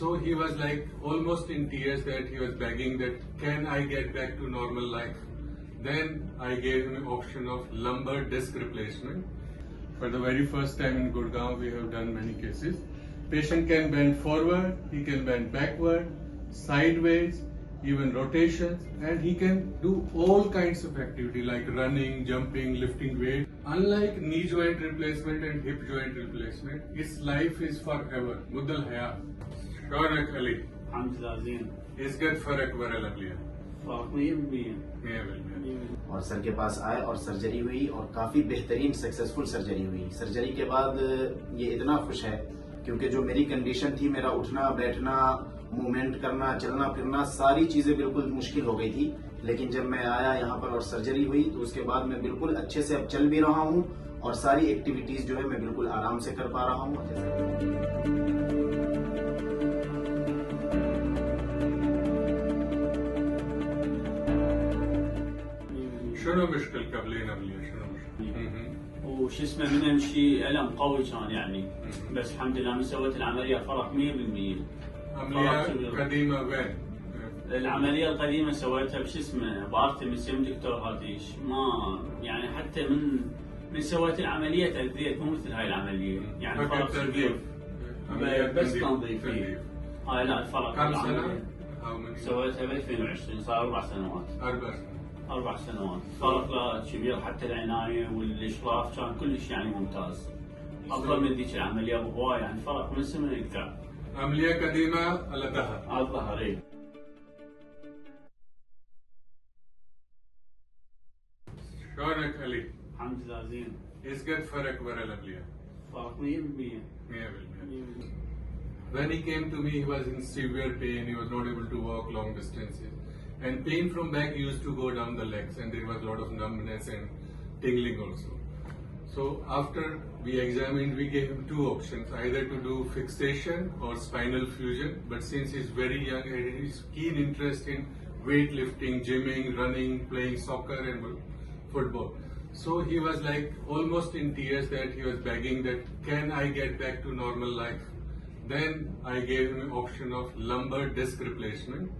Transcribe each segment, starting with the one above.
So he was like almost in tears that he was begging that can I get back to normal life? Then I gave him an option of lumbar disc replacement. For the very first time in Gurgaon, we have done many cases. Patient can bend forward, he can bend backward, sideways, even rotations, and he can do all kinds of activity like running, jumping, lifting weight. Unlike knee joint replacement and hip joint replacement, its life is forever. Muddal haya. Shorak Ali. इसका फर्क बड़ा लग लिया। और sir के पास आए और surgery हुई और काफी बेहतरीन सक्सेसफुल सर्जरी हुई। सर्जरी के बाद ये इतना खुश है क्योंकि जो मेरी कंडीशन थी, मेरा उठना बैठना, मूवमेंट करना, चलना फिरना, सारी चीजें बिल्कुल मुश्किल हो गई थी। लेकिन जब मैं आया यहाँ पर और सर्जरी हुई तो उसके बाद मैं बिल्कुल अच्छे से अब चल भी रहा हूँ और सारी एक्टिविटीज जो है मैं बिल्कुल आराम से कर पा रहा हूँ। شنو مشكل قبلين قبلين شنو مشكل؟ وش اسمه من امشي الم قوي كان يعني، بس الحمد لله من سويت العمليه فرق 100%. عمليه قديمه وين؟ العمليه القديمه سويتها بش اسمه بارتمس دكتور هاتيش، ما يعني حتى من سويت العمليه تاذيت مو مثل هاي العمليه، يعني فرق تنظيف بس تنظيف. هاي لا الفرق. كم سنه؟ سويتها ب 2020 صار 4 سنوات. 4 سنوات. فرق لا كبير، حتى العنايه والاشراف كان كلش يعني ممتاز. افضل من ذيك العمليه بهوايه، يعني فرق من سنه يقطع. عمليه قديمه على الظهر. على الظهر اي. شلونك علي؟ الحمد لله زين. ايش قد فرق ورا العمليه؟ فرق 100%. 100%. When he came to me, he was in severe pain. He was not able to walk long distances. And pain from back used to go down the legs, and there was a lot of numbness and tingling also. So after we examined, we gave him 2 options, either to do fixation or spinal fusion. But since he's very young and he's keen interest in weightlifting, gymming, running, playing soccer and football, so he was like almost in tears that he was begging that can I get back to normal life? Then I gave him an option of lumbar disc replacement.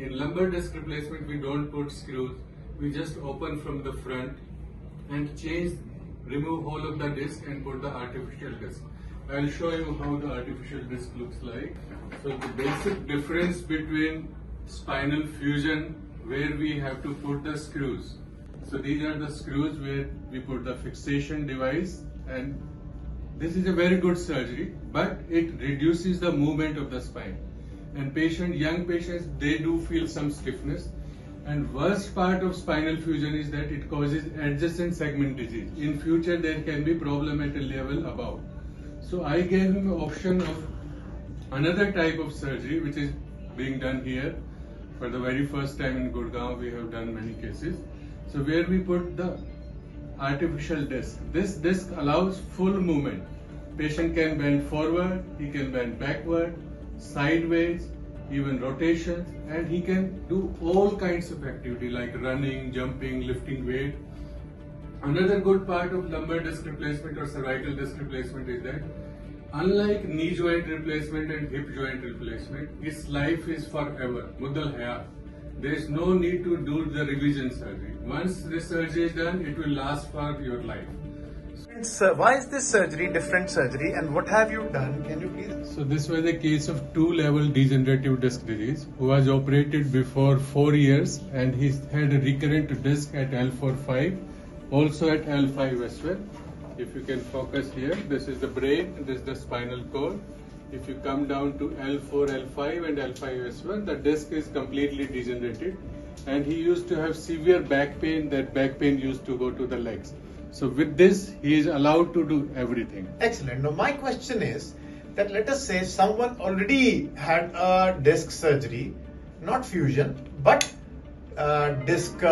In lumbar disc replacement, we don't put screws. We just open from the front and remove whole of the disc and put the artificial disc. I'll show you how the artificial disc looks like. So the basic difference between spinal fusion, where we have to put the screws. So these are the screws where we put the fixation device, and this is a very good surgery, but it reduces the movement of the spine. And young patients, they do feel some stiffness. And worst part of spinal fusion is that it causes adjacent segment disease. In future, there can be problem at a level above. So I gave him an option of another type of surgery, which is being done here. For the very first time in Gurgaon, we have done many cases. So where we put the artificial disc. This disc allows full movement. Patient can bend forward, he can bend backward, sideways, even rotations, and he can do all kinds of activity like running, jumping, lifting weight. Another good part of lumbar disc replacement or cervical disc replacement is that unlike knee joint replacement and hip joint replacement, its life is forever. Muddal haya. There is no need to do the revision surgery. Once this surgery is done, it will last for your life. Why is this surgery different surgery and what have you done? Can you please? So this was a case of 2-level degenerative disc disease who was operated before 4 years, and he had a recurrent disc at L4-5, also at L5-S1. If you can focus here, this is the brain, this is the spinal cord. If you come down to L4, L5 and L5-S1, the disc is completely degenerated, and he used to have severe back pain. That back pain used to go to the legs. So with this, he is allowed to do everything. Excellent. Now my question is that let us say someone already had a disc surgery, not fusion, but disc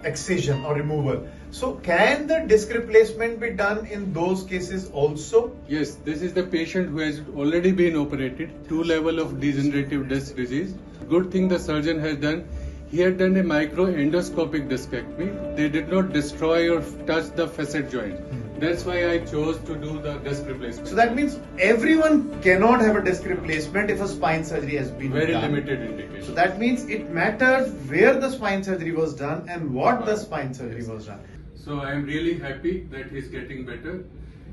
excision or removal. So can the disc replacement be done in those cases also? Yes, this is the patient who has already been operated, 2-level of degenerative disc disease. Good thing the surgeon has done. He had done a microendoscopic discectomy. They did not destroy or touch the facet joint. That's why I chose to do the disc replacement. So that means everyone cannot have a disc replacement if a spine surgery has been very done. limited indication. So that means it matters where the spine surgery was done and what the spine surgery was done. So I am really happy that he's getting better,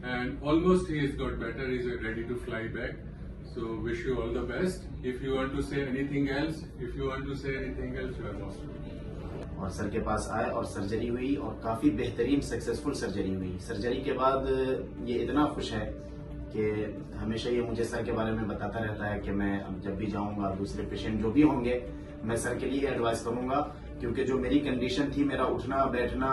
and almost he has got better. He's ready to fly back. So wish you all the best. If you want to say anything else, you are most welcome. और sir के पास आए और surgery हुई और काफ़ी बेहतरीन successful surgery हुई। Surgery के बाद ये इतना खुश है कि हमेशा ये मुझे सर के बारे में बताता रहता है कि मैं अब जब भी जाऊंगा दूसरे पेशेंट जो भी होंगे मैं सर के लिए एडवाइस करूंगा, क्योंकि जो मेरी कंडीशन थी, मेरा उठना बैठना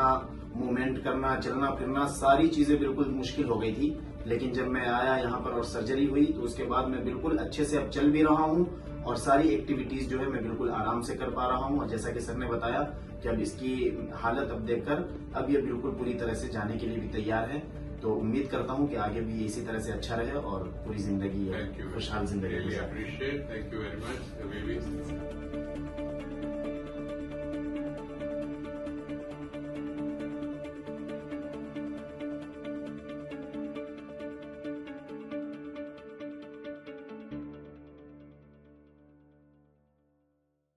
मूवमेंट करना चलना फिरना सारी चीज़ें बिल्कुल मुश्किल हो गई थी। लेकिन जब मैं आया यहाँ पर और सर्जरी हुई तो उसके बाद मैं बिल्कुल अच्छे से अब चल भी रहा हूँ और सारी एक्टिविटीज जो है मैं बिल्कुल आराम से कर पा रहा हूँ। और जैसा कि सर ने बताया कि अब इसकी हालत अब देखकर अब ये बिल्कुल पूरी तरह से जाने के लिए भी तैयार है। तो उम्मीद करता हूँ कि आगे भी इसी तरह से अच्छा रहे और पूरी जिंदगी खुशहाल जिंदगी। Really appreciate. Thank you very much.